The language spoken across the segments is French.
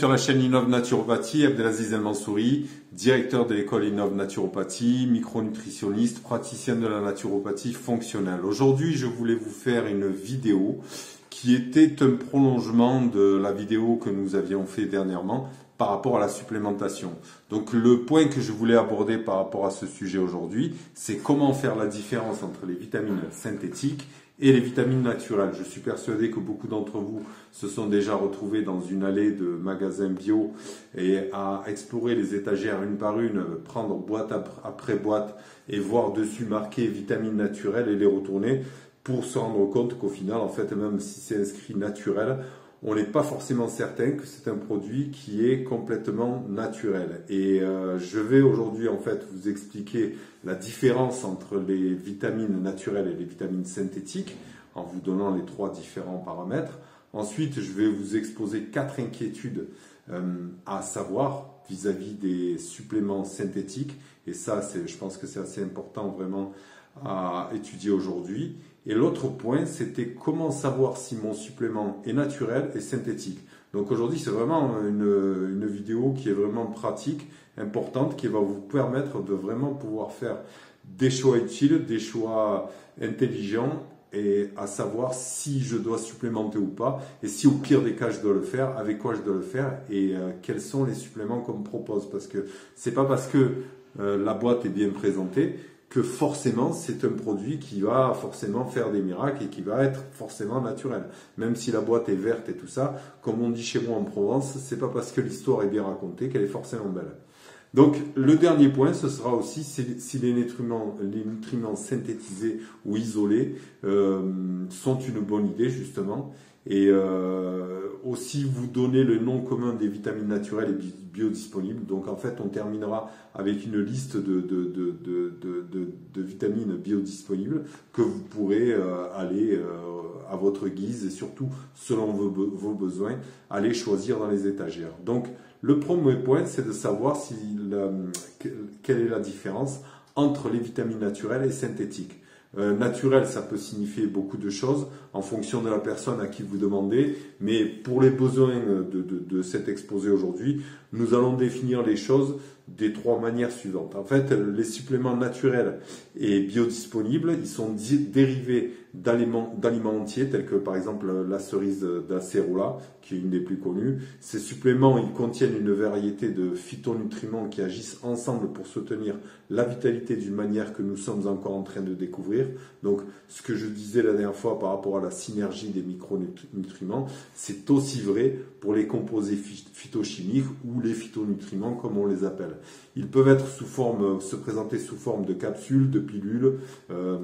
sur la chaîne Innov Naturopathie, Abdelaziz El Mansouri, directeur de l'école Innov Naturopathie, micronutritionniste, praticien de la naturopathie fonctionnelle. Aujourd'hui, je voulais vous faire une vidéo qui était un prolongement de la vidéo que nous avions fait dernièrement par rapport à la supplémentation. Donc le point que je voulais aborder par rapport à ce sujet aujourd'hui, c'est comment faire la différence entre les vitamines synthétiques et les vitamines naturelles. Je suis persuadé que beaucoup d'entre vous se sont déjà retrouvés dans une allée de magasins bio et à explorer les étagères une par une, prendre boîte après boîte et voir dessus marqué vitamines naturelles et les retourner pour se rendre compte qu'au final, en fait, même si c'est inscrit naturel, on n'est pas forcément certain que c'est un produit qui est complètement naturel. Et je vais aujourd'hui en fait vous expliquer la différence entre les vitamines naturelles et les vitamines synthétiques en vous donnant les trois différents paramètres. Ensuite, je vais vous exposer 4 inquiétudes à savoir vis-à-vis des suppléments synthétiques. Et ça, je pense que c'est assez important vraiment à étudier aujourd'hui. Et l'autre point, c'était comment savoir si mon supplément est naturel et synthétique. Donc aujourd'hui, c'est vraiment une vidéo qui est vraiment pratique, importante, qui va vous permettre de vraiment pouvoir faire des choix utiles, des choix intelligents et à savoir si je dois supplémenter ou pas et si au pire des cas je dois le faire, avec quoi je dois le faire et quels sont les suppléments qu'on me propose. Parce que c'est pas parce que la boîte est bien présentée que forcément c'est un produit qui va forcément faire des miracles et qui va être forcément naturel. Même si la boîte est verte et tout ça, comme on dit chez moi en Provence, c'est pas parce que l'histoire est bien racontée qu'elle est forcément belle. Donc le dernier point, ce sera aussi si les nutriments synthétisés ou isolés sont une bonne idée justement. Et aussi vous donner le nom commun des vitamines naturelles et biodisponibles. Donc en fait on terminera avec une liste de vitamines biodisponibles que vous pourrez aller à votre guise et surtout selon vos besoins aller choisir dans les étagères. Donc le premier point, c'est de savoir quelle est la différence entre les vitamines naturelles et synthétiques. Naturel, ça peut signifier beaucoup de choses en fonction de la personne à qui vous demandez, mais pour les besoins de cet exposé aujourd'hui, nous allons définir les choses des 3 manières suivantes. En fait, les suppléments naturels et biodisponibles, ils sont dérivés d'aliments entiers, tels que par exemple la cerise d'acérola, qui est une des plus connues. Ces suppléments, ils contiennent une variété de phytonutriments qui agissent ensemble pour soutenir la vitalité d'une manière que nous sommes encore en train de découvrir. Donc, ce que je disais la dernière fois par rapport à la synergie des micronutriments, c'est aussi vrai pour les composés phytochimiques ou les phytonutriments comme on les appelle. Ils peuvent être se présenter sous forme de capsules, de pilules. On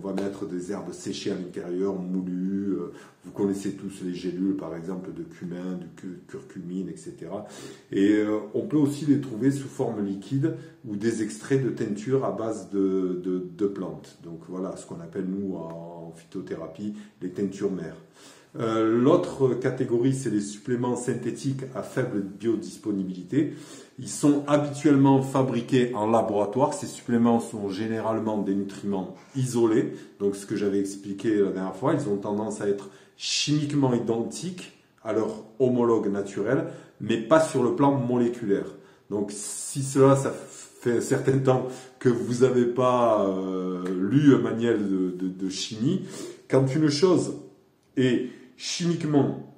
va mettre des herbes séchées à l'intérieur, moulues. Vous connaissez tous les gélules, par exemple, de cumin, de curcumine, etc. Et on peut aussi les trouver sous forme liquide ou des extraits de teinture à base de plantes. Donc voilà ce qu'on appelle, nous, en phytothérapie, les teintures mères. L'autre catégorie, c'est les suppléments synthétiques à faible biodisponibilité. Ils sont habituellement fabriqués en laboratoire. Ces suppléments sont généralement des nutriments isolés. Donc ce que j'avais expliqué la dernière fois, ils ont tendance à être chimiquement identiques à leur homologue naturel, mais pas sur le plan moléculaire. Donc si ça fait un certain temps que vous n'avez pas lu un manuel de chimie, quand une chose est chimiquement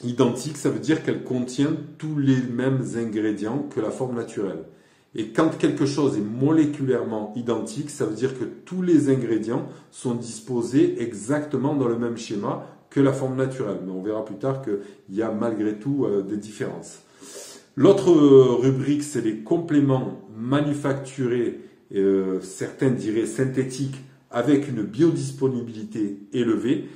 identique, ça veut dire qu'elle contient tous les mêmes ingrédients que la forme naturelle. Et quand quelque chose est moléculairement identique, ça veut dire que tous les ingrédients sont disposés exactement dans le même schéma que la forme naturelle. Mais on verra plus tard qu'il y a malgré tout des différences. L'autre rubrique, c'est les compléments manufacturés, certains diraient synthétiques, avec une biodisponibilité élevée.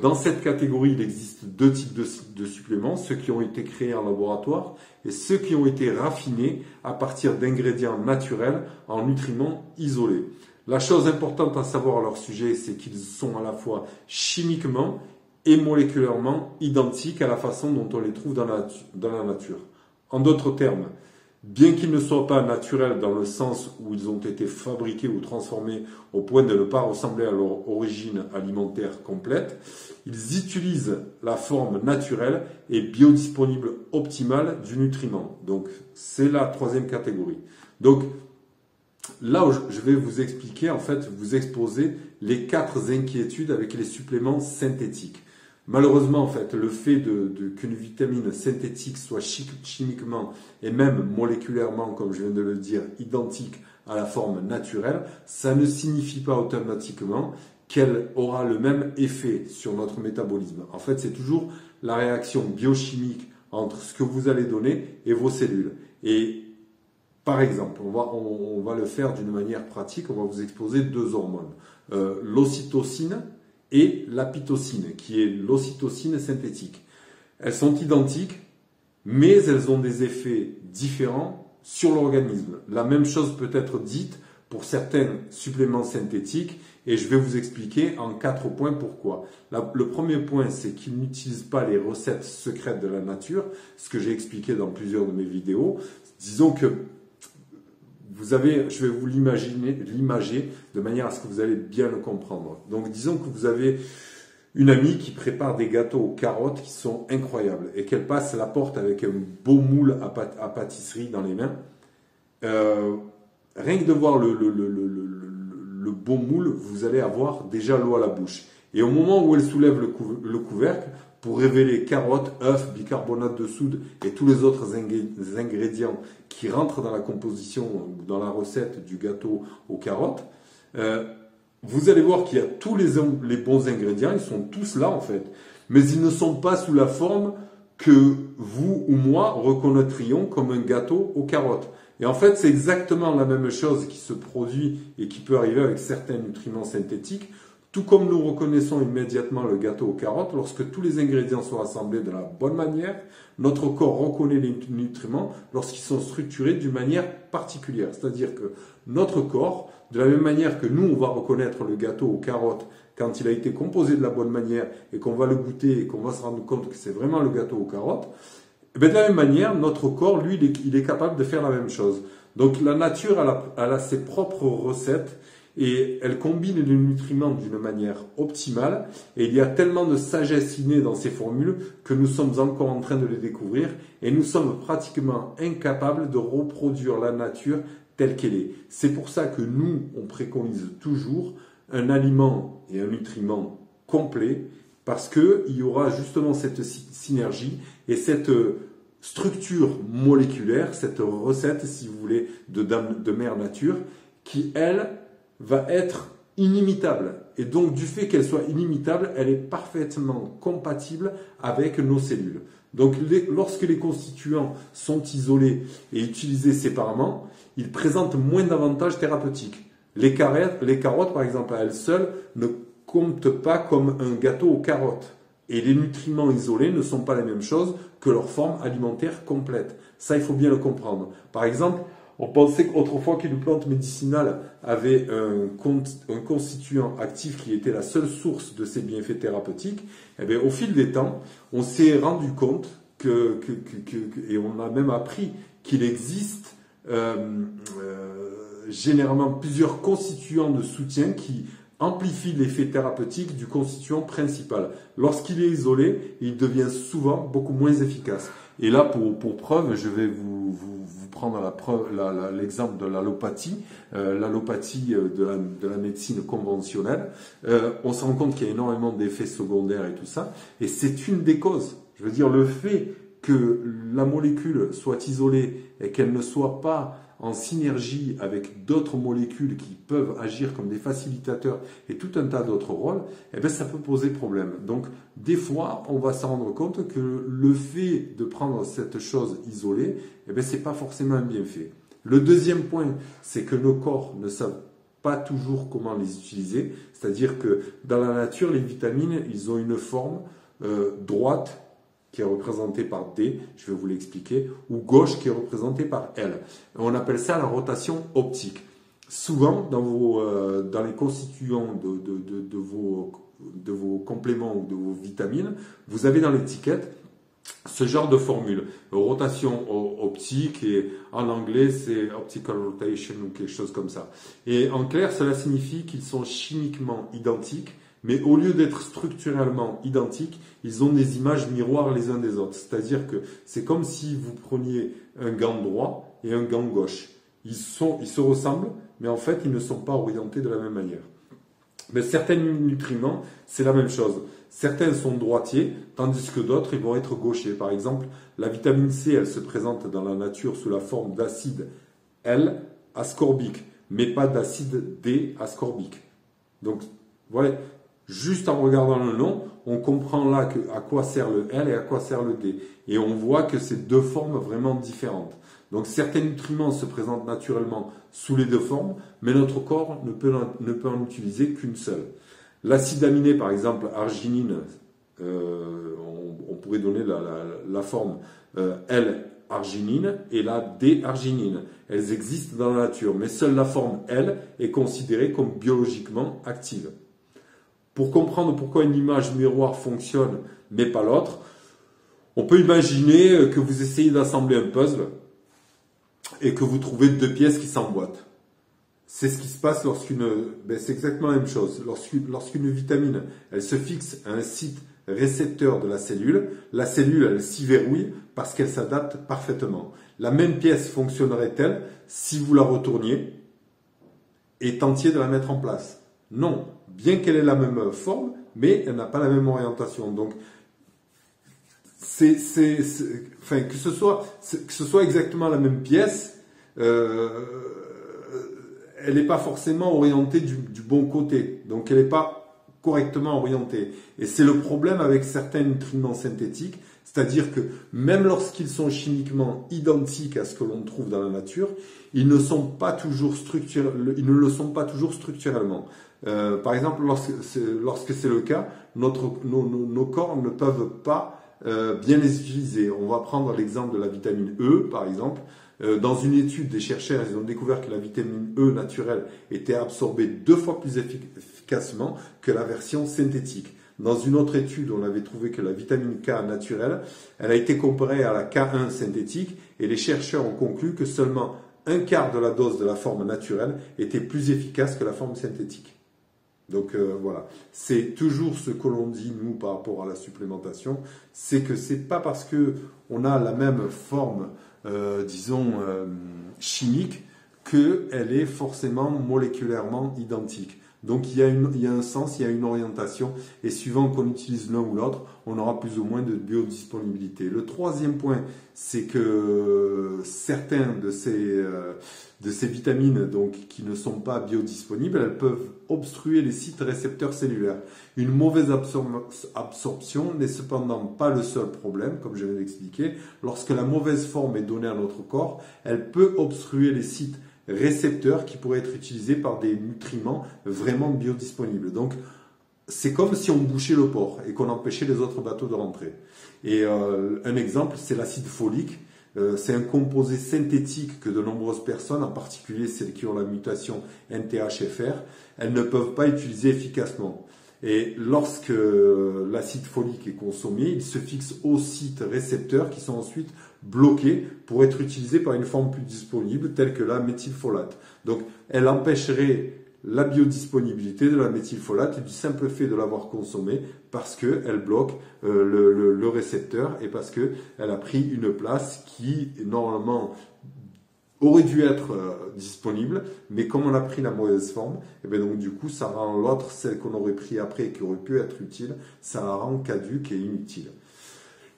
Dans cette catégorie, il existe 2 types de suppléments, ceux qui ont été créés en laboratoire et ceux qui ont été raffinés à partir d'ingrédients naturels en nutriments isolés. La chose importante à savoir à leur sujet, c'est qu'ils sont à la fois chimiquement et moléculairement identiques à la façon dont on les trouve dans la nature. En d'autres termes, Bien qu'ils ne soient pas naturels dans le sens où ils ont été fabriqués ou transformés au point de ne pas ressembler à leur origine alimentaire complète, ils utilisent la forme naturelle et biodisponible optimale du nutriment. Donc, c'est la troisième catégorie. Donc, là où je vais vous expliquer, en fait, vous exposer les 4 inquiétudes avec les suppléments synthétiques. Malheureusement, en fait, le fait qu'une vitamine synthétique soit chimiquement et même moléculairement, comme je viens de le dire, identique à la forme naturelle, ça ne signifie pas automatiquement qu'elle aura le même effet sur notre métabolisme. En fait, c'est toujours la réaction biochimique entre ce que vous allez donner et vos cellules. Et par exemple, on va le faire d'une manière pratique, on va vous exposer 2 hormones, l'ocytocine et la pitocine, qui est l'ocytocine synthétique. Elles sont identiques, mais elles ont des effets différents sur l'organisme. La même chose peut être dite pour certains suppléments synthétiques, et je vais vous expliquer en 4 points pourquoi. Le premier point, c'est qu'ils n'utilisent pas les recettes secrètes de la nature, ce que j'ai expliqué dans plusieurs de mes vidéos. Disons que je vais vous l'imager de manière à ce que vous allez bien le comprendre. Donc, disons que vous avez une amie qui prépare des gâteaux aux carottes qui sont incroyables et qu'elle passe la porte avec un beau moule à pâtisserie dans les mains. Rien que de voir le beau moule, vous allez avoir déjà l'eau à la bouche. Et au moment où elle soulève le couvercle, pour révéler carottes, œufs, bicarbonate de soude et tous les autres ingrédients qui rentrent dans la composition, dans la recette du gâteau aux carottes, vous allez voir qu'il y a tous les bons ingrédients, ils sont tous là en fait, mais ils ne sont pas sous la forme que vous ou moi reconnaîtrions comme un gâteau aux carottes. Et en fait, c'est exactement la même chose qui se produit et qui peut arriver avec certains nutriments synthétiques. Tout comme nous reconnaissons immédiatement le gâteau aux carottes, lorsque tous les ingrédients sont assemblés de la bonne manière, notre corps reconnaît les nutriments lorsqu'ils sont structurés d'une manière particulière. C'est-à-dire que notre corps, de la même manière que nous, on va reconnaître le gâteau aux carottes quand il a été composé de la bonne manière et qu'on va le goûter et qu'on va se rendre compte que c'est vraiment le gâteau aux carottes, de la même manière, notre corps, lui, il est capable de faire la même chose. Donc la nature, elle a ses propres recettes et elle combine les nutriments d'une manière optimale. Et il y a tellement de sagesse innée dans ces formules que nous sommes encore en train de les découvrir et nous sommes pratiquement incapables de reproduire la nature telle qu'elle est. C'est pour ça que nous, on préconise toujours un aliment et un nutriment complet, parce qu'il y aura justement cette synergie et cette structure moléculaire, cette recette, si vous voulez, de mère nature, qui, elle, va être inimitable. Et donc, du fait qu'elle soit inimitable, elle est parfaitement compatible avec nos cellules. Donc, lorsque les constituants sont isolés et utilisés séparément, ils présentent moins d'avantages thérapeutiques. Les carottes, par exemple, à elles seules, ne comptent pas comme un gâteau aux carottes. Et les nutriments isolés ne sont pas la même chose que leur forme alimentaire complète. Ça, il faut bien le comprendre. Par exemple, on pensait qu'autrefois qu'une plante médicinale avait un constituant actif qui était la seule source de ses bienfaits thérapeutiques. Eh bien, au fil des temps, on s'est rendu compte et on a même appris qu'il existe généralement plusieurs constituants de soutien qui amplifie l'effet thérapeutique du constituant principal. Lorsqu'il est isolé, il devient souvent beaucoup moins efficace. Et là, pour preuve, je vais vous prendre l'exemple de l'allopathie, de la médecine conventionnelle. On se rend compte qu'il y a énormément d'effets secondaires et tout ça, et c'est une des causes. Je veux dire, le fait que la molécule soit isolée et qu'elle ne soit pas en synergie avec d'autres molécules qui peuvent agir comme des facilitateurs et tout un tas d'autres rôles, eh bien, ça peut poser problème. Donc, des fois, on va se rendre compte que le fait de prendre cette chose isolée, eh bien, c'est pas forcément un bienfait. Le deuxième point, c'est que nos corps ne savent pas toujours comment les utiliser. C'est-à-dire que dans la nature, les vitamines, ils ont une forme droite, qui est représentée par D, je vais vous l'expliquer, ou gauche qui est représentée par L. On appelle ça la rotation optique. Souvent, dans les constituants de vos compléments ou de vos vitamines, vous avez dans l'étiquette ce genre de formule, rotation optique, et en anglais c'est optical rotation ou quelque chose comme ça. Et en clair, cela signifie qu'ils sont chimiquement identiques, mais au lieu d'être structurellement identiques, ils ont des images miroirs les uns des autres. C'est-à-dire que c'est comme si vous preniez un gant droit et un gant gauche. Ils se ressemblent, mais en fait, ils ne sont pas orientés de la même manière. Mais certains nutriments, c'est la même chose. Certains sont droitiers, tandis que d'autres, ils vont être gauchers. Par exemple, la vitamine C, elle se présente dans la nature sous la forme d'acide L-ascorbique, mais pas d'acide D-ascorbique. Donc, voilà, juste en regardant le nom, on comprend là à quoi sert le L et à quoi sert le D. Et on voit que c'est deux formes vraiment différentes. Donc certains nutriments se présentent naturellement sous les deux formes, mais notre corps ne peut en utiliser qu'une seule. L'acide aminé, par exemple, arginine, on pourrait donner la forme L-arginine et la D-arginine. Elles existent dans la nature, mais seule la forme L est considérée comme biologiquement active. Pour comprendre pourquoi une image miroir fonctionne, mais pas l'autre, on peut imaginer que vous essayez d'assembler un puzzle et que vous trouvez deux pièces qui s'emboîtent. C'est ce qui se passe c'est exactement la même chose. Lorsqu'une vitamine, elle se fixe à un site récepteur de la cellule, elle s'y verrouille parce qu'elle s'adapte parfaitement. La même pièce fonctionnerait-elle si vous la retourniez et tentiez de la mettre en place? Non. Bien qu'elle ait la même forme, mais elle n'a pas la même orientation. Donc, que ce soit exactement la même pièce, elle n'est pas forcément orientée du bon côté. Donc, elle n'est pas correctement orientée. Et c'est le problème avec certains nutriments synthétiques, c'est-à-dire que même lorsqu'ils sont chimiquement identiques à ce que l'on trouve dans la nature, ils ne le sont pas toujours structurellement. Par exemple, lorsque c'est le cas, nos corps ne peuvent pas bien les utiliser. On va prendre l'exemple de la vitamine E, par exemple. Dans une étude, des chercheurs ils ont découvert que la vitamine E naturelle était absorbée 2 fois plus efficacement que la version synthétique. Dans une autre étude, on avait trouvé que la vitamine K naturelle, elle a été comparée à la K1 synthétique, et les chercheurs ont conclu que seulement un quart de la dose de la forme naturelle était plus efficace que la forme synthétique. Donc voilà, c'est toujours ce que l'on dit nous par rapport à la supplémentation, c'est que c'est pas parce que on a la même forme, chimique, qu'elle est forcément moléculairement identique. Donc il y a un sens, il y a une orientation, et suivant qu'on utilise l'un ou l'autre, on aura plus ou moins de biodisponibilité. Le troisième point, c'est que certains de ces vitamines donc, qui ne sont pas biodisponibles, elles peuvent obstruer les sites récepteurs cellulaires. Une mauvaise absorption n'est cependant pas le seul problème, comme je viens d'expliquer. Lorsque la mauvaise forme est donnée à notre corps, elle peut obstruer les sites récepteurs qui pourraient être utilisés par des nutriments vraiment biodisponibles. Donc, c'est comme si on bouchait le port et qu'on empêchait les autres bateaux de rentrer. Et un exemple, c'est l'acide folique. C'est un composé synthétique que de nombreuses personnes, en particulier celles qui ont la mutation NTHFR, elles ne peuvent pas utiliser efficacement. Et lorsque l'acide folique est consommé, il se fixe aux sites récepteurs qui sont ensuite bloqués pour être utilisés par une forme plus disponible, telle que la méthylfolate. Donc, elle empêcherait la biodisponibilité de la méthylfolate du simple fait de l'avoir consommée parce qu'elle bloque le récepteur et parce qu'elle a pris une place qui, normalement, aurait dû être disponible, mais comme on a pris la mauvaise forme, et bien donc du coup ça rend l'autre, celle qu'on aurait pris après, qui aurait pu être utile, ça la rend caduque et inutile.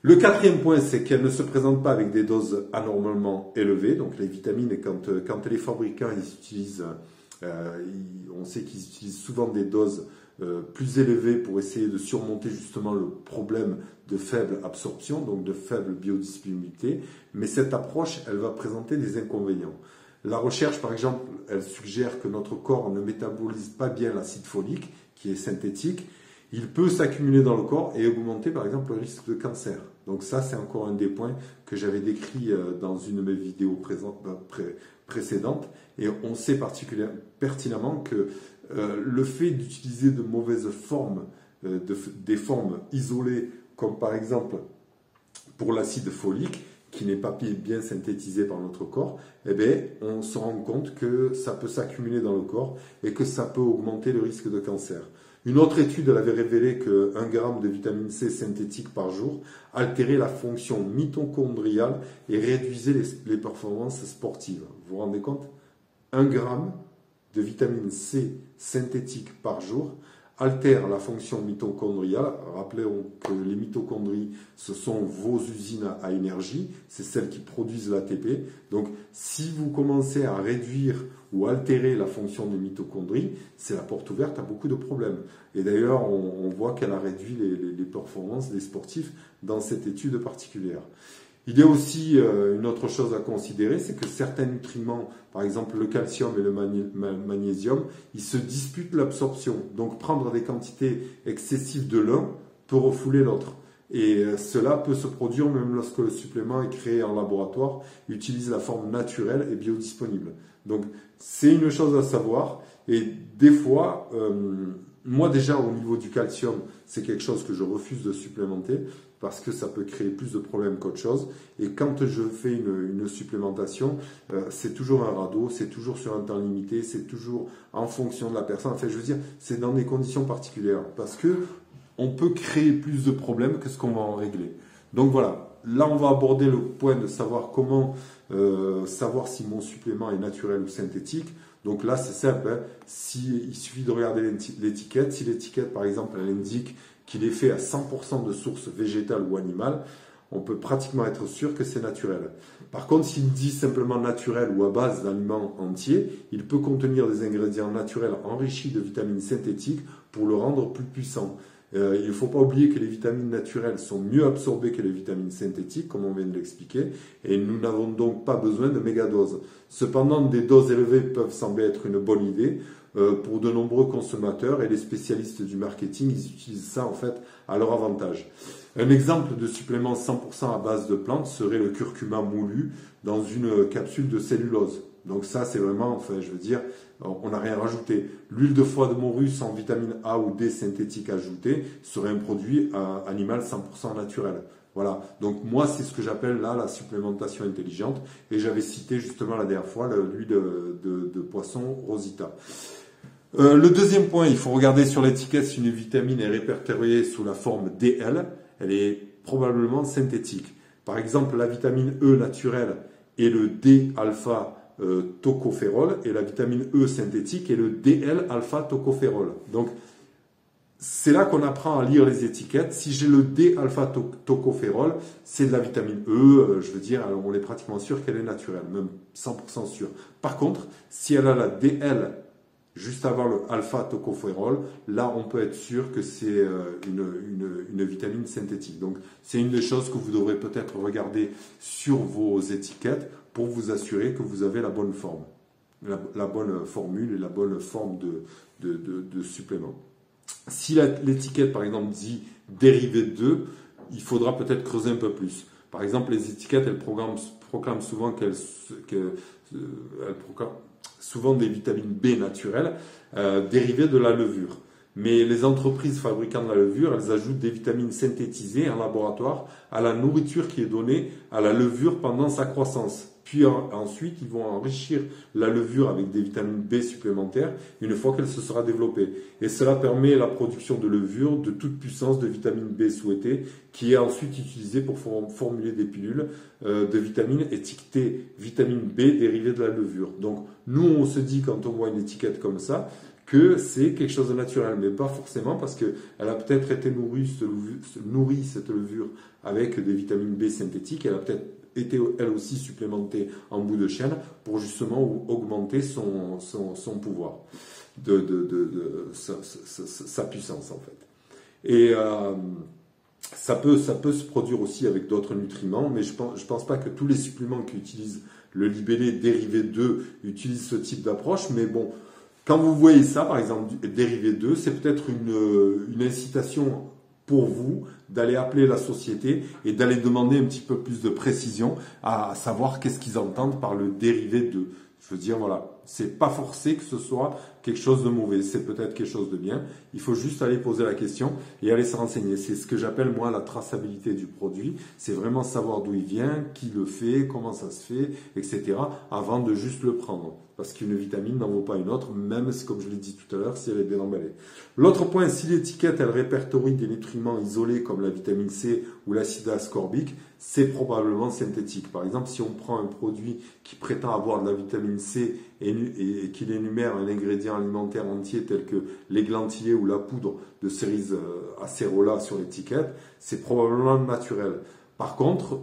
Le quatrième point, c'est qu'elle ne se présente pas avec des doses anormalement élevées. Donc les vitamines, quand les fabricants ils utilisent, on sait qu'ils utilisent souvent des doses plus élevées pour essayer de surmonter justement le problème de faible absorption, donc de faible biodisponibilité. Mais cette approche, elle va présenter des inconvénients. La recherche, par exemple, elle suggère que notre corps ne métabolise pas bien l'acide folique, qui est synthétique. Il peut s'accumuler dans le corps et augmenter, par exemple, le risque de cancer. Donc ça, c'est encore un des points que j'avais décrit dans une de mes vidéos précédentes. Et on sait pertinemment que le fait d'utiliser de mauvaises formes, des formes isolées, comme par exemple pour l'acide folique, qui n'est pas bien synthétisé par notre corps, eh bien, on se rend compte que ça peut s'accumuler dans le corps et que ça peut augmenter le risque de cancer. Une autre étude elle avait révélé que 1 gramme de vitamine C synthétique par jour altérait la fonction mitochondriale et réduisait les performances sportives. Vous vous rendez compte? 1 gramme de vitamine C synthétique par jour altère la fonction mitochondriale. Rappelons que les mitochondries, ce sont vos usines à énergie, c'est celles qui produisent l'ATP. Donc, si vous commencez à réduire ou altérer la fonction des mitochondries, c'est la porte ouverte à beaucoup de problèmes. Et d'ailleurs, on voit qu'elle a réduit les performances des sportifs dans cette étude particulière. Il y a aussi une autre chose à considérer, c'est que certains nutriments, par exemple le calcium et le magnésium, ils se disputent l'absorption. Donc prendre des quantités excessives de l'un peut refouler l'autre. Et cela peut se produire même lorsque le supplément est créé en laboratoire, utilise la forme naturelle et biodisponible. Donc c'est une chose à savoir. Et des fois, moi déjà au niveau du calcium, c'est quelque chose que je refuse de supplémenter parce que ça peut créer plus de problèmes qu'autre chose. Et quand je fais une supplémentation, c'est toujours un radeau, c'est toujours sur un temps limité, c'est toujours en fonction de la personne. Enfin, je veux dire, c'est dans des conditions particulières parce que on peut créer plus de problèmes que ce qu'on va en régler. Donc voilà, là on va aborder le point de savoir comment savoir si mon supplément est naturel ou synthétique. Donc là c'est simple, hein. Il suffit de regarder l'étiquette. Si l'étiquette par exemple elle indique qu'il est fait à 100% de source végétale ou animale, on peut pratiquement être sûr que c'est naturel. Par contre, s'il dit simplement naturel ou à base d'aliments entiers, il peut contenir des ingrédients naturels enrichis de vitamines synthétiques pour le rendre plus puissant. Il ne faut pas oublier que les vitamines naturelles sont mieux absorbées que les vitamines synthétiques, comme on vient de l'expliquer, et nous n'avons donc pas besoin de mégadoses. Cependant, des doses élevées peuvent sembler être une bonne idée pour de nombreux consommateurs, et les spécialistes du marketing, ils utilisent ça en fait à leur avantage. Un exemple de supplément 100% à base de plantes serait le curcuma moulu dans une capsule de cellulose. Donc ça, c'est vraiment, enfin, je veux dire, on n'a rien rajouté. L'huile de foie de morue sans vitamine A ou D synthétique ajoutée serait un produit animal 100% naturel. Voilà. Donc moi, c'est ce que j'appelle là la supplémentation intelligente. Et j'avais cité justement la dernière fois l'huile de poisson Rosita. Le deuxième point, il faut regarder sur l'étiquette si une vitamine est répertoriée sous la forme DL. Elle est probablement synthétique. Par exemple, la vitamine E naturelle et le D-alpha tocophérol et la vitamine E synthétique et le DL-alpha-tocophérol. Donc, c'est là qu'on apprend à lire les étiquettes. Si j'ai le D-alpha-tocophérol, c'est de la vitamine E, je veux dire, alors on est pratiquement sûr qu'elle est naturelle, même 100% sûr. Par contre, si elle a la DL juste avant le alpha-tocophérol, là on peut être sûr que c'est une vitamine synthétique. Donc, c'est une des choses que vous devrez peut-être regarder sur vos étiquettes pour vous assurer que vous avez la bonne forme, la bonne formule et la bonne forme de supplément. Si l'étiquette, par exemple, dit dérivé de, il faudra peut-être creuser un peu plus. Par exemple, les étiquettes, elles proclament souvent souvent des vitamines B naturelles dérivées de la levure. Mais les entreprises fabricant de la levure, elles ajoutent des vitamines synthétisées en laboratoire à la nourriture qui est donnée à la levure pendant sa croissance. Puis ensuite, ils vont enrichir la levure avec des vitamines B supplémentaires une fois qu'elle se sera développée. Et cela permet la production de levure de toute puissance de vitamine B souhaitée, qui est ensuite utilisée pour formuler des pilules de vitamines étiquetées vitamine B dérivée de la levure. Donc nous, on se dit quand on voit une étiquette comme ça, que c'est quelque chose de naturel, mais pas forcément parce qu'elle a peut-être été nourrie, cette levure, avec des vitamines B synthétiques. Elle a peut-être été elle aussi supplémentée en bout de chaîne pour justement augmenter son pouvoir, sa puissance en fait. Et ça peut se produire aussi avec d'autres nutriments, mais je pense pas que tous les suppléments qui utilisent le libellé dérivé de utilisent ce type d'approche, mais bon. Quand vous voyez ça, par exemple, dérivé 2, c'est peut-être une incitation pour vous d'aller appeler la société et d'aller demander un petit peu plus de précision à savoir qu'est-ce qu'ils entendent par le dérivé 2. Je veux dire, voilà, c'est pas forcé que ce soit quelque chose de mauvais, c'est peut-être quelque chose de bien. Il faut juste aller poser la question et aller se renseigner. C'est ce que j'appelle moi la traçabilité du produit. C'est vraiment savoir d'où il vient, qui le fait, comment ça se fait, etc. avant de juste le prendre. Parce qu'une vitamine n'en vaut pas une autre, même si, comme je l'ai dit tout à l'heure, si elle est bien emballée. L'autre point, si l'étiquette, elle répertorie des nutriments isolés comme la vitamine C ou l'acide ascorbique, c'est probablement synthétique. Par exemple, si on prend un produit qui prétend avoir de la vitamine C et qu'il énumère un ingrédient alimentaire entier tel que l'églantillé ou la poudre de cerise acérola sur l'étiquette, c'est probablement naturel. Par contre,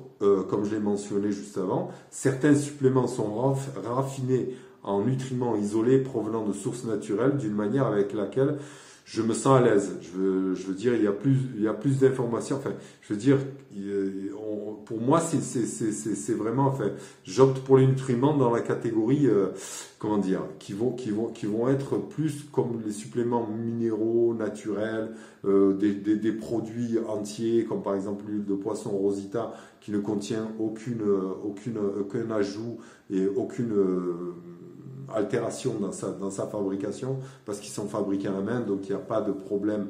comme je l'ai mentionné juste avant, certains suppléments sont raffinés en nutriments isolés provenant de sources naturelles d'une manière avec laquelle je me sens à l'aise. Je veux dire, il y a plus d'informations. Enfin, je veux dire, pour moi, c'est vraiment, enfin, j'opte pour les nutriments dans la catégorie, comment dire, qui vont être plus comme les suppléments minéraux, naturels, des produits entiers, comme par exemple l'huile de poisson Rosita, qui ne contient aucun ajout et aucune altération dans sa fabrication parce qu'ils sont fabriqués à la main, donc il n'y a pas de problème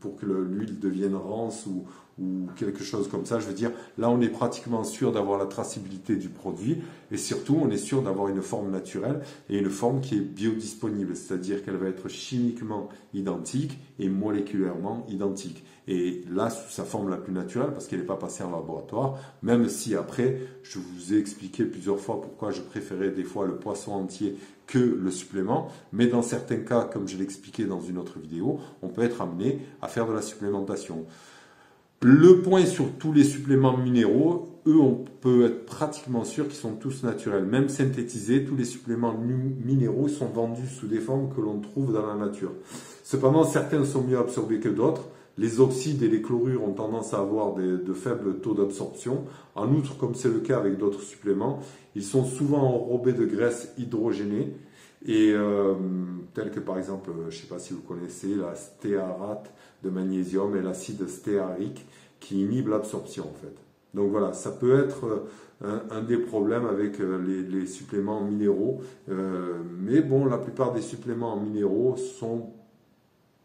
pour que l'huile devienne rance ou quelque chose comme ça. Je veux dire, là on est pratiquement sûr d'avoir la traçabilité du produit et surtout on est sûr d'avoir une forme naturelle et une forme qui est biodisponible, c'est-à-dire qu'elle va être chimiquement identique et moléculairement identique. Et là, sous sa forme la plus naturelle, parce qu'elle n'est pas passée en laboratoire, même si après, je vous ai expliqué plusieurs fois pourquoi je préférais des fois le poisson entier que le supplément, mais dans certains cas, comme je l'ai expliqué dans une autre vidéo, on peut être amené à faire de la supplémentation. Le point sur tous les suppléments minéraux, eux, on peut être pratiquement sûr qu'ils sont tous naturels, même synthétisés. Tous les suppléments minéraux sont vendus sous des formes que l'on trouve dans la nature. Cependant, certains sont mieux absorbés que d'autres. Les oxydes et les chlorures ont tendance à avoir de faibles taux d'absorption. En outre, comme c'est le cas avec d'autres suppléments, ils sont souvent enrobés de graisses hydrogénées, et telles que par exemple, je ne sais pas si vous connaissez, la stéarate de magnésium et l'acide stéarique qui inhibe l'absorption en fait. Donc voilà, ça peut être un des problèmes avec les suppléments minéraux. Mais bon, la plupart des suppléments minéraux sont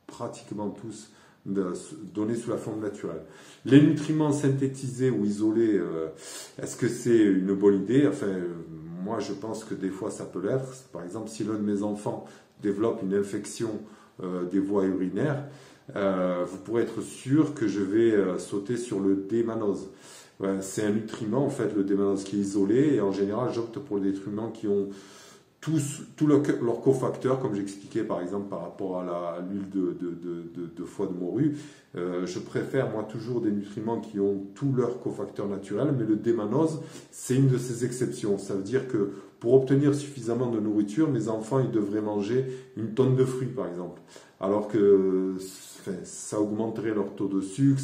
pratiquement tous donnés sous la forme naturelle. Les nutriments synthétisés ou isolés, est-ce que c'est une bonne idée? Enfin, moi je pense que des fois ça peut l'être. Par exemple, si l'un de mes enfants développe une infection des voies urinaires, vous pourrez être sûr que je vais sauter sur le D-mannose. C'est un nutriment, en fait, le D-mannose qui est isolé, et en général j'opte pour des nutriments qui ont tous leurs cofacteurs, comme j'expliquais par exemple par rapport à l'huile de foie de morue. Je préfère moi toujours des nutriments qui ont tous leurs cofacteurs naturels, mais le D-mannose, c'est une de ces exceptions. Ça veut dire que pour obtenir suffisamment de nourriture, mes enfants ils devraient manger une tonne de fruits par exemple. Alors que ça augmenterait leur taux de sucre,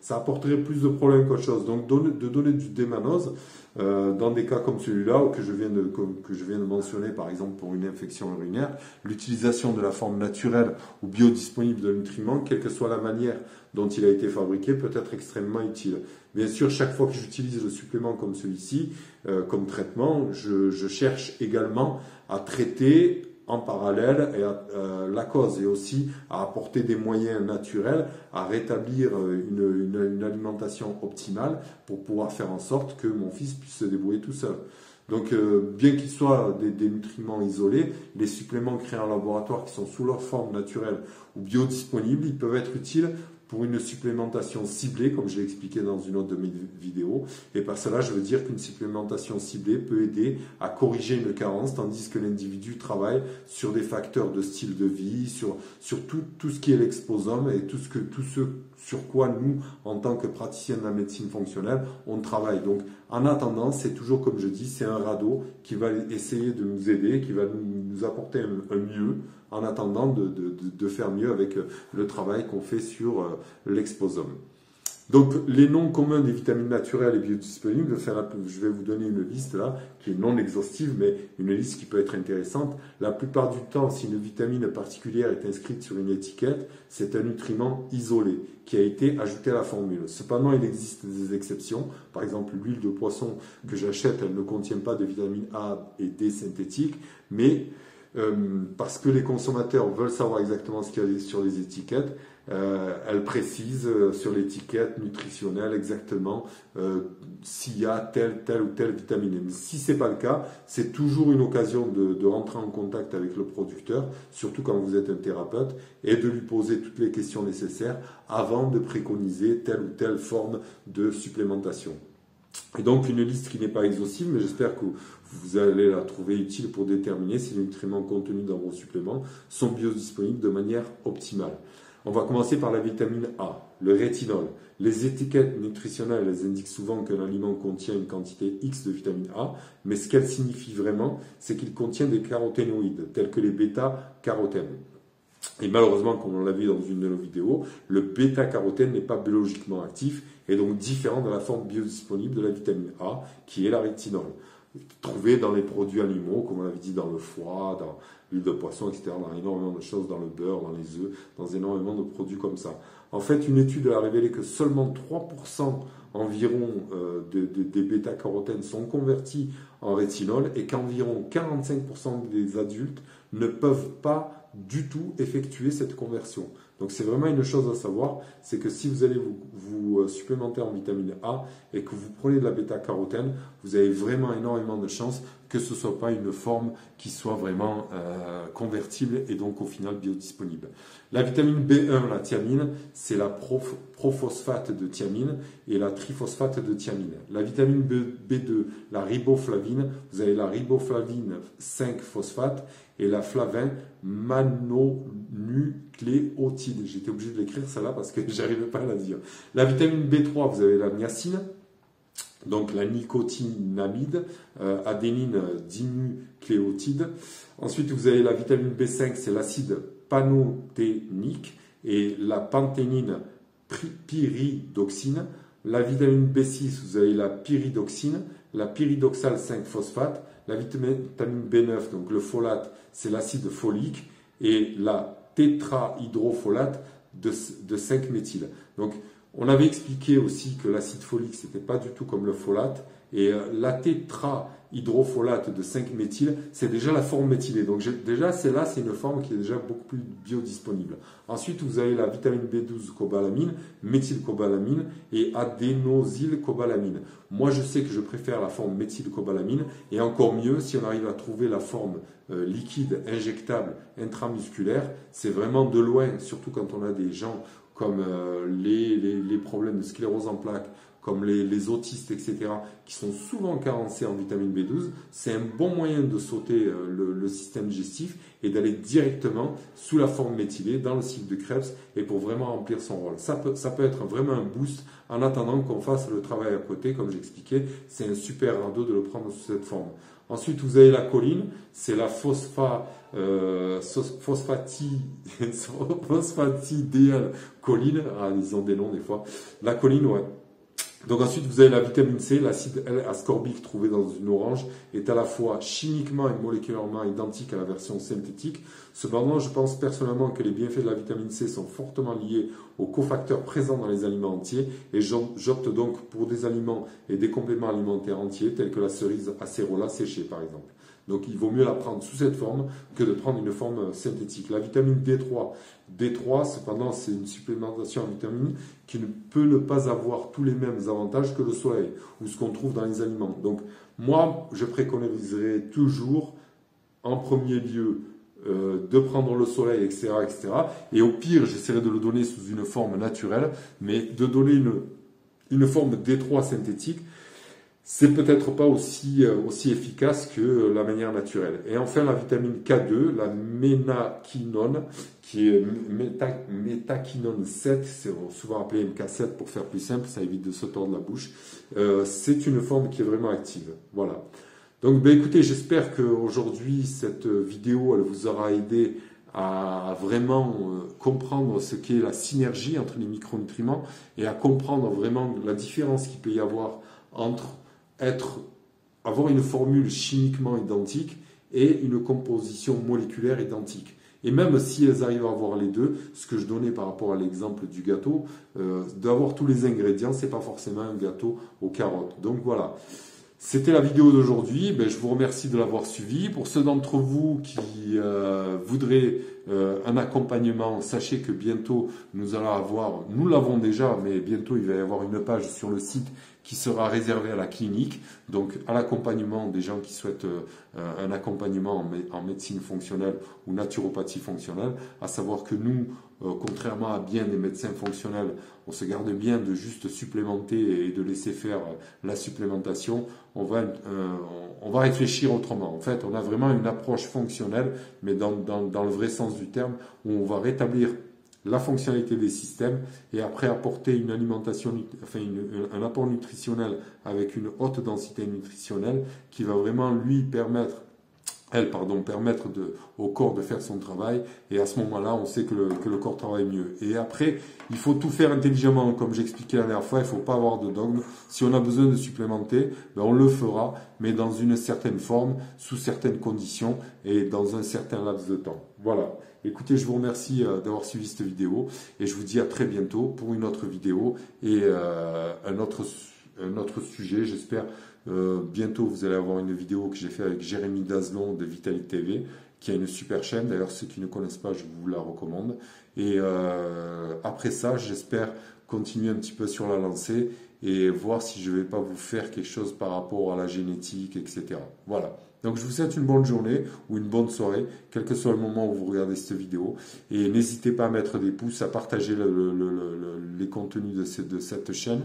ça apporterait plus de problèmes qu'autre chose. Donc de donner du D-mannose, dans des cas comme celui-là, que je viens de mentionner, par exemple pour une infection urinaire, l'utilisation de la forme naturelle ou biodisponible de nutriments, quelle que soit la manière dont il a été fabriqué, peut être extrêmement utile. Bien sûr, chaque fois que j'utilise le supplément comme celui-ci, comme traitement, je cherche également à traiter en parallèle la cause et aussi à apporter des moyens naturels à rétablir une alimentation optimale pour pouvoir faire en sorte que mon fils puisse se débrouiller tout seul. Donc bien qu'ils soient des nutriments isolés, les suppléments créés en laboratoire qui sont sous leur forme naturelle ou biodisponibles, ils peuvent être utiles pour une supplémentation ciblée, comme je l'ai expliqué dans une autre de mes vidéos. Et par cela, je veux dire qu'une supplémentation ciblée peut aider à corriger une carence, tandis que l'individu travaille sur des facteurs de style de vie, sur tout ce qui est l'exposome et tout ce sur quoi nous, en tant que praticiens de la médecine fonctionnelle, on travaille. Donc, en attendant, c'est toujours comme je dis, c'est un radeau qui va essayer de nous aider, qui va nous apporter un mieux, en attendant de faire mieux avec le travail qu'on fait sur l'exposome. Donc, les noms communs des vitamines naturelles et biodisponibles, je vais vous donner une liste là, qui est non exhaustive, mais une liste qui peut être intéressante. La plupart du temps, si une vitamine particulière est inscrite sur une étiquette, c'est un nutriment isolé qui a été ajouté à la formule. Cependant, il existe des exceptions. Par exemple, l'huile de poisson que j'achète, elle ne contient pas de vitamine A et D synthétiques, mais parce que les consommateurs veulent savoir exactement ce qu'il y a sur les étiquettes. Elle précise sur l'étiquette nutritionnelle exactement s'il y a telle ou telle vitamine. Mais si ce n'est pas le cas, c'est toujours une occasion de rentrer en contact avec le producteur, surtout quand vous êtes un thérapeute, et de lui poser toutes les questions nécessaires avant de préconiser telle ou telle forme de supplémentation. Et donc une liste qui n'est pas exhaustive, mais j'espère que vous allez la trouver utile pour déterminer si les nutriments contenus dans vos suppléments sont biodisponibles de manière optimale. On va commencer par la vitamine A, le rétinol. Les étiquettes nutritionnelles elles indiquent souvent qu'un aliment contient une quantité X de vitamine A, mais ce qu'elle signifie vraiment, c'est qu'il contient des caroténoïdes, tels que les bêta-carotènes. Et malheureusement, comme on l'a vu dans une de nos vidéos, le bêta-carotène n'est pas biologiquement actif et donc différent de la forme biodisponible de la vitamine A, qui est la rétinol. Trouvé dans les produits animaux, comme on l'avait dit, dans le foie, dans l'huile de poisson, etc., dans énormément de choses, dans le beurre, dans les œufs, dans énormément de produits comme ça. En fait, une étude a révélé que seulement 3% environ des bêta-carotènes sont convertis en rétinol et qu'environ 45% des adultes ne peuvent pas du tout effectuer cette conversion. Donc c'est vraiment une chose à savoir, c'est que si vous allez vous supplémenter en vitamine A et que vous prenez de la bêta-carotène, vous avez vraiment énormément de chances que ce ne soit pas une forme qui soit vraiment convertible et donc au final biodisponible. La vitamine B1, la thiamine, c'est la prophosphate de thiamine et la triphosphate de thiamine. La vitamine B2, la riboflavine, vous avez la riboflavine 5-phosphate et la flavin mononucléotide. J'étais obligé de l'écrire celle-là parce que j'arrivais pas à la dire. La vitamine B3, vous avez la niacine, donc la nicotinamide, adénine dinucléotide. Ensuite, vous avez la vitamine B5, c'est l'acide panthénique et la panthénine pyridoxine. La vitamine B6, vous avez la pyridoxine, la pyridoxale 5-phosphate. La vitamine B9, donc le folate, c'est l'acide folique et la tétrahydrofolate de 5-méthyle. Donc, on avait expliqué aussi que l'acide folique, ce n'était pas du tout comme le folate. Et la tétrahydrofolate de 5-méthyle, c'est déjà la forme méthylée. Donc déjà, celle-là, c'est une forme qui est déjà beaucoup plus biodisponible. Ensuite, vous avez la vitamine B12 cobalamine, méthylcobalamine et adénosylcobalamine. Moi, je sais que je préfère la forme méthylcobalamine et encore mieux si on arrive à trouver la forme liquide, injectable, intramusculaire. C'est vraiment de loin, surtout quand on a des gens comme les problèmes de sclérose en plaques, comme les autistes, etc., qui sont souvent carencés en vitamine B12, c'est un bon moyen de sauter le système digestif et d'aller directement sous la forme méthylée dans le cycle de Krebs et pour vraiment remplir son rôle. Ça peut être vraiment un boost en attendant qu'on fasse le travail à côté, comme j'expliquais, c'est un super radeau de le prendre sous cette forme. Ensuite, vous avez la choline, c'est la phosphatidéalcholine. Ah, ils ont des noms des fois. La choline, ouais. Donc ensuite, vous avez la vitamine C, l'acide L-ascorbique trouvé dans une orange est à la fois chimiquement et moléculairement identique à la version synthétique. Cependant, je pense personnellement que les bienfaits de la vitamine C sont fortement liés aux cofacteurs présents dans les aliments entiers et j'opte donc pour des aliments et des compléments alimentaires entiers tels que la cerise acérola séchée par exemple. Donc il vaut mieux la prendre sous cette forme que de prendre une forme synthétique. La vitamine D3, cependant, c'est une supplémentation en vitamine qui ne peut ne pas avoir tous les mêmes avantages que le soleil ou ce qu'on trouve dans les aliments. Donc moi, je préconiserais toujours en premier lieu de prendre le soleil, etc., etc. Et au pire, j'essaierai de le donner sous une forme naturelle, mais de donner une forme D3 synthétique, c'est peut-être pas aussi efficace que la manière naturelle. Et enfin, la vitamine K2, la ménaquinone, qui est métaquinone 7, c'est souvent appelé MK7 pour faire plus simple, ça évite de se tordre la bouche. C'est une forme qui est vraiment active. Voilà. Donc, ben, écoutez, j'espère qu'aujourd'hui, cette vidéo, elle vous aura aidé à vraiment comprendre ce qu'est la synergie entre les micronutriments et à comprendre vraiment la différence qu'il peut y avoir entre avoir une formule chimiquement identique et une composition moléculaire identique. Et même si elles arrivent à avoir les deux, ce que je donnais par rapport à l'exemple du gâteau, d'avoir tous les ingrédients, c'est pas forcément un gâteau aux carottes. Donc voilà. C'était la vidéo d'aujourd'hui. Je vous remercie de l'avoir suivi. Pour ceux d'entre vous qui voudraient un accompagnement, sachez que bientôt nous allons avoir, nous l'avons déjà, mais bientôt il va y avoir une page sur le site qui sera réservée à la clinique, donc à l'accompagnement des gens qui souhaitent un accompagnement en médecine fonctionnelle ou naturopathie fonctionnelle, à savoir que nous, contrairement à bien des médecins fonctionnels, on se garde bien de juste supplémenter et de laisser faire la supplémentation. On va réfléchir autrement. En fait, on a vraiment une approche fonctionnelle, mais dans le vrai sens du terme, où on va rétablir la fonctionnalité des systèmes et après apporter une alimentation, enfin un apport nutritionnel avec une haute densité nutritionnelle qui va vraiment lui permettre au corps de faire son travail, et à ce moment-là, on sait que le corps travaille mieux. Et après, il faut tout faire intelligemment, comme j'expliquais la dernière fois, il ne faut pas avoir de dogme. Si on a besoin de supplémenter, on le fera, mais dans une certaine forme, sous certaines conditions et dans un certain laps de temps. Voilà. Écoutez, je vous remercie d'avoir suivi cette vidéo et je vous dis à très bientôt pour une autre vidéo et un autre sujet, j'espère. Bientôt, vous allez avoir une vidéo que j'ai fait avec Jérémy Dazlon de Vitalik TV, qui a une super chaîne. D'ailleurs, ceux qui ne connaissent pas, je vous la recommande. Et après ça, j'espère continuer un petit peu sur la lancée et voir si je ne vais pas vous faire quelque chose par rapport à la génétique, etc. Voilà. Donc, je vous souhaite une bonne journée ou une bonne soirée, quel que soit le moment où vous regardez cette vidéo. Et n'hésitez pas à mettre des pouces, à partager les contenus de cette chaîne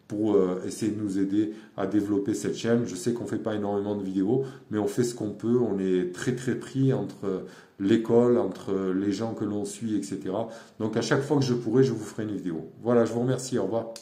pour essayer de nous aider à développer cette chaîne. Je sais qu'on ne fait pas énormément de vidéos, mais on fait ce qu'on peut. On est très très pris entre l'école, entre les gens que l'on suit, etc. Donc à chaque fois que je pourrai, je vous ferai une vidéo. Voilà, je vous remercie. Au revoir.